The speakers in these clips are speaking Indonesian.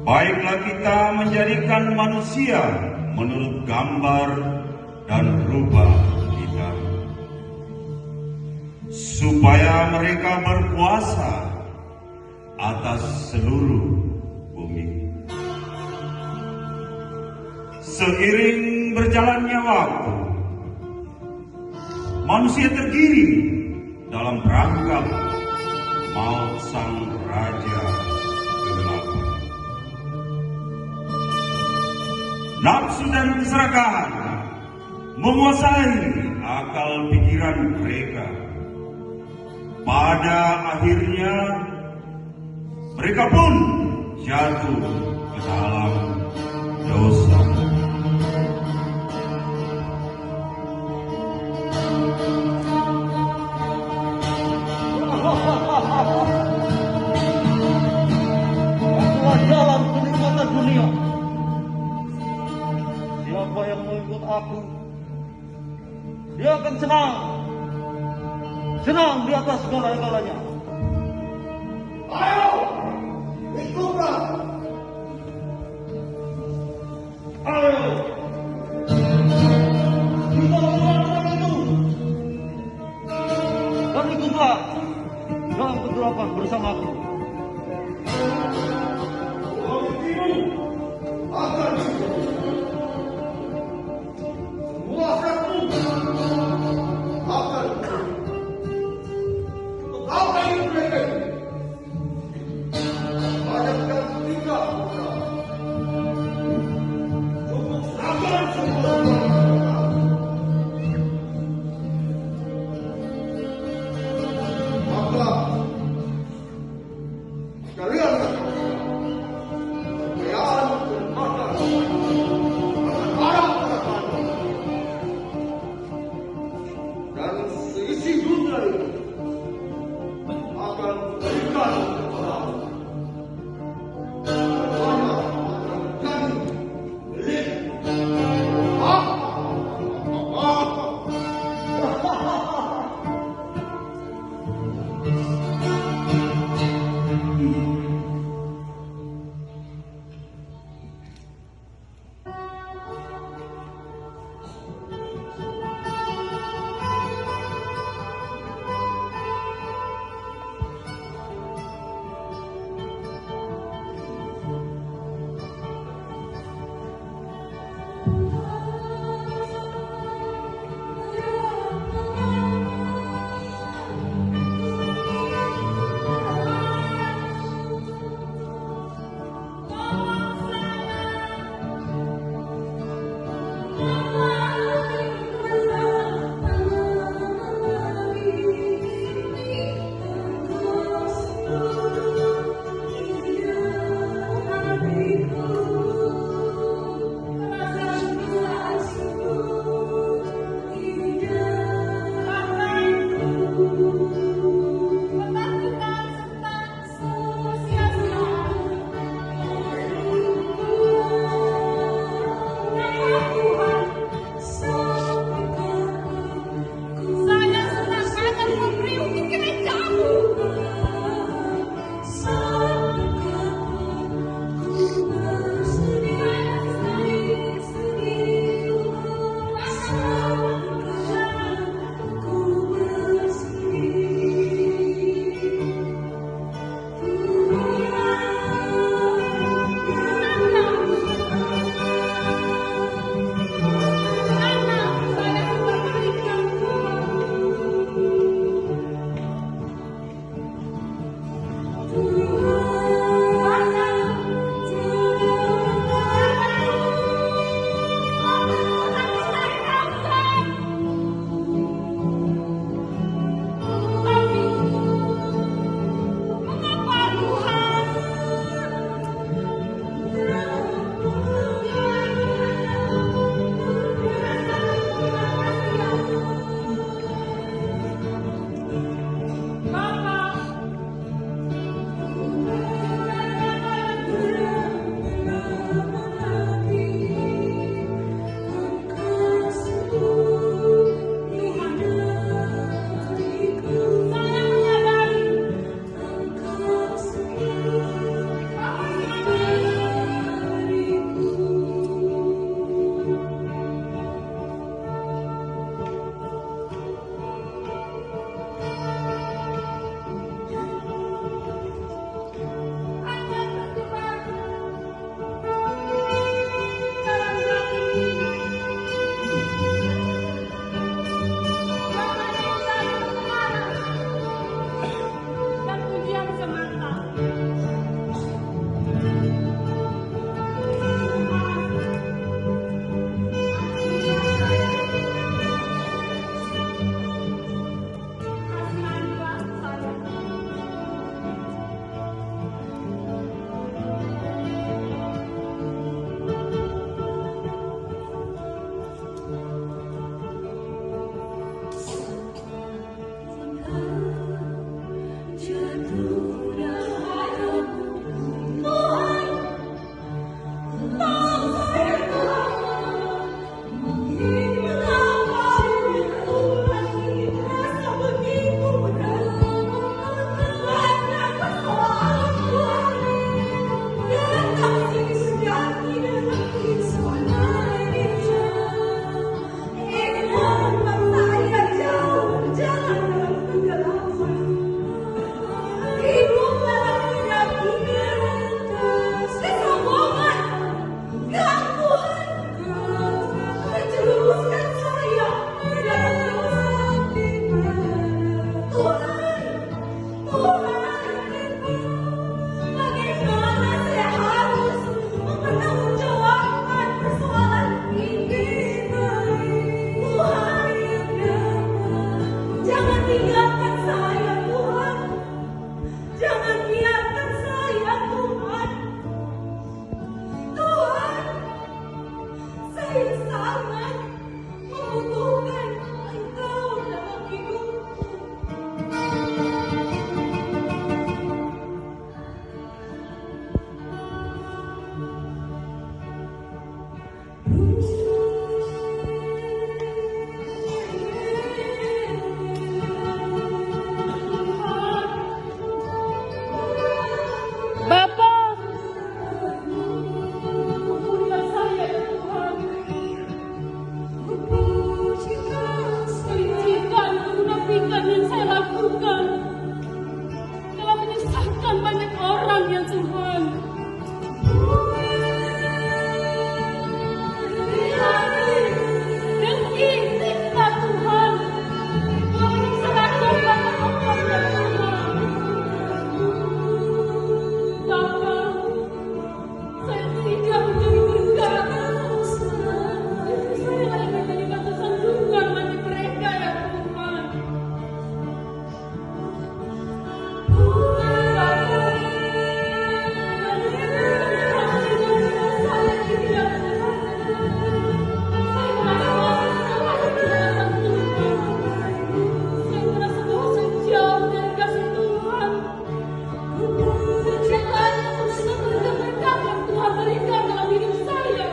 Baiklah kita menjadikan manusia menurut gambar dan rupa kita, supaya mereka berkuasa atas seluruh bumi. Seiring berjalannya waktu, manusia tergiring dalam perangkap maut sang raja kegelapan. Nafsu dan keserakahan menguasai akal pikiran mereka. Pada akhirnya mereka pun jatuh ke dalam dosa. Akulah jalan kenikmatan dunia. Siapa yang mengikut aku, dia akan senang di atas segala-galanya. Ayo, ikutlah. Ayo, kita melakukan itu. Dan ikutlah dalam kegelapan bersamaku. Waktumu akan menguasaimu akan apa itu mereka? saya sangat membutuhkan Engkau dalam hidupku. Bapa, ampunilah saya ya Tuhan. Kelincikan, kemunafikan yang saya lakukan telah menyesatkan banyak orang ya Tuhan. Dan izinlah Tuhan telah menyesalkan banyak orang ya Tuhan. Bapa, saya tidak menjadi berkat. Saya hanya menjadi batu sandungan bagi mereka ya Tuhan. Saya merasa bahwa saya jauh dari kasih Tuhan. Jangan musnah berkat yang Tuhan berikan dalam hidup saya.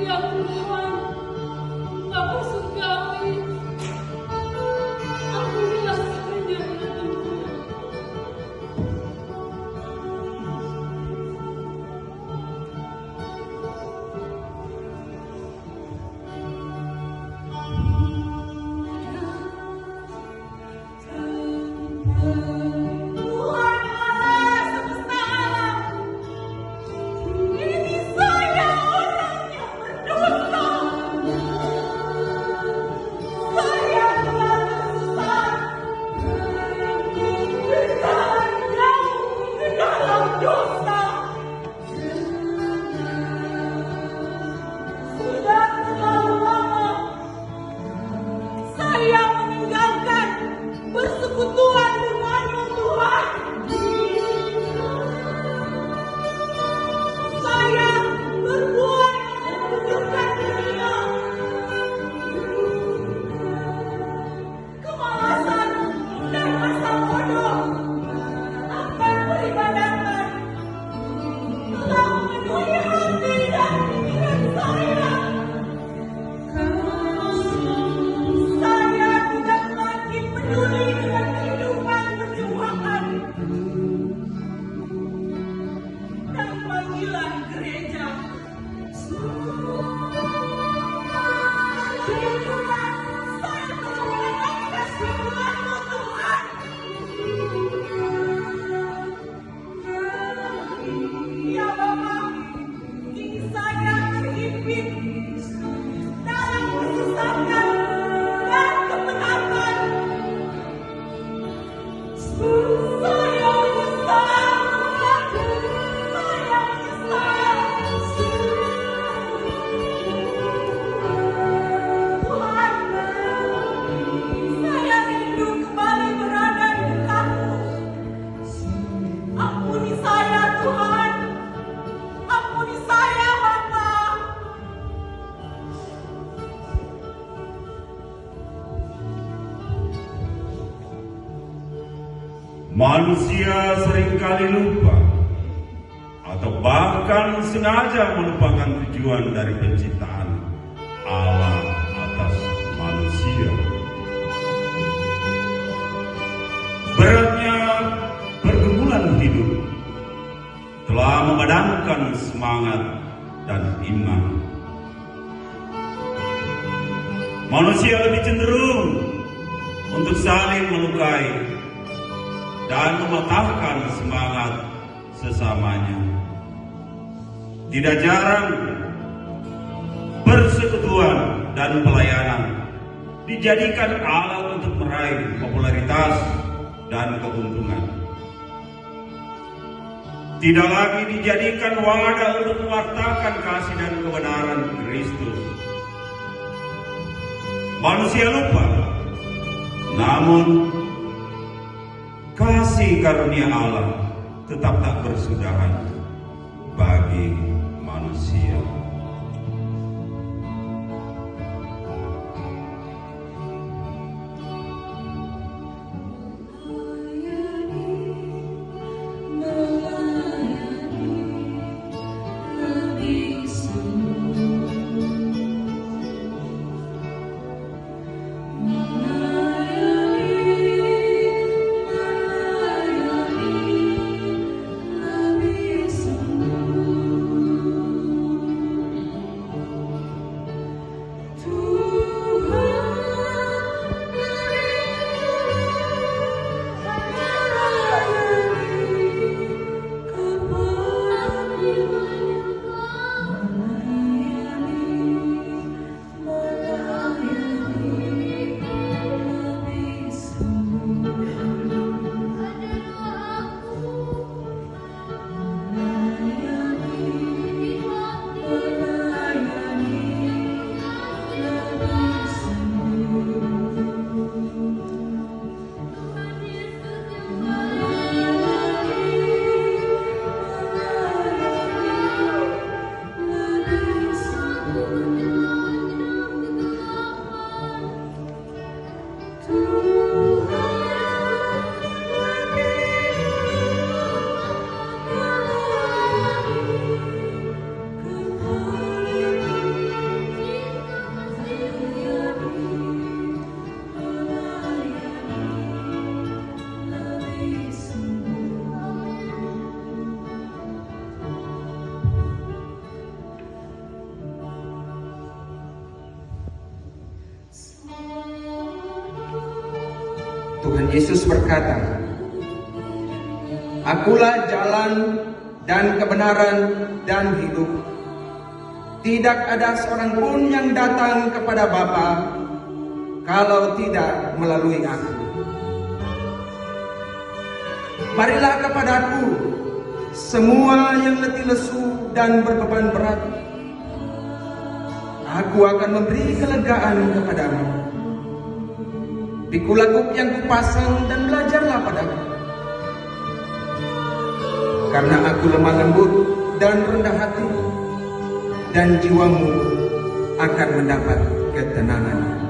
Ya Tuhan, Bapa surgawi, ampunilah saya ya Tuhan. Tuhan Allah semesta alam, ini saya orang yang berdosa. Saya telah tersesat, berjalan jauh ke dalam dosa. Sudah terlalu lama saya meninggalkan persekutuan denganmu Tuhan. Saya berbuat menunjukkan dunia. Kemalasan dan rasa bodoh akan peribadatan telah memenuhi hati dan pikiran saya. Saya tidak lagi peduli dengan kehidupan perjuangan dan panggilan gereja. Tuhan, saya telah melewatkan firman-Mu, Tuhan. Ya Bapa, kini saya terhimpit dalam kesesatan dan kebenaran. Saya menyesal, saya menyesal. Tuhan, saya rindu kembali berada di dekat-Mu. Ampuni saya Tuhan, ampuni saya Bapa. Manusia seringkali lupa atau bahkan sengaja melupakan tujuan dari penciptaan Allah atas manusia. Beratnya pergumulan hidup telah memadamkan semangat dan iman. Manusia lebih cenderung untuk saling melukai dan mematahkan semangat sesamanya. Tidak jarang persekutuan dan pelayanan dijadikan alat untuk meraih popularitas dan keuntungan. Tidak lagi dijadikan wadah untuk mewartakan kasih dan kebenaran Kristus. Manusia lupa, namun kasih karunia Allah tetap tak bersudahan. bagi manusia. Tuhan Yesus berkata, "Akulah jalan dan kebenaran dan hidup. Tidak ada seorang pun yang datang kepada Bapa kalau tidak melalui Aku. Marilah kepadaku semua yang letih lesu dan berbeban berat. Aku akan memberi kelegaan kepadamu. Pikul lakuk yang kupasang dan belajarlah padaku. Karena aku lemah lembut dan rendah hati, dan jiwamu akan mendapat ketenangan."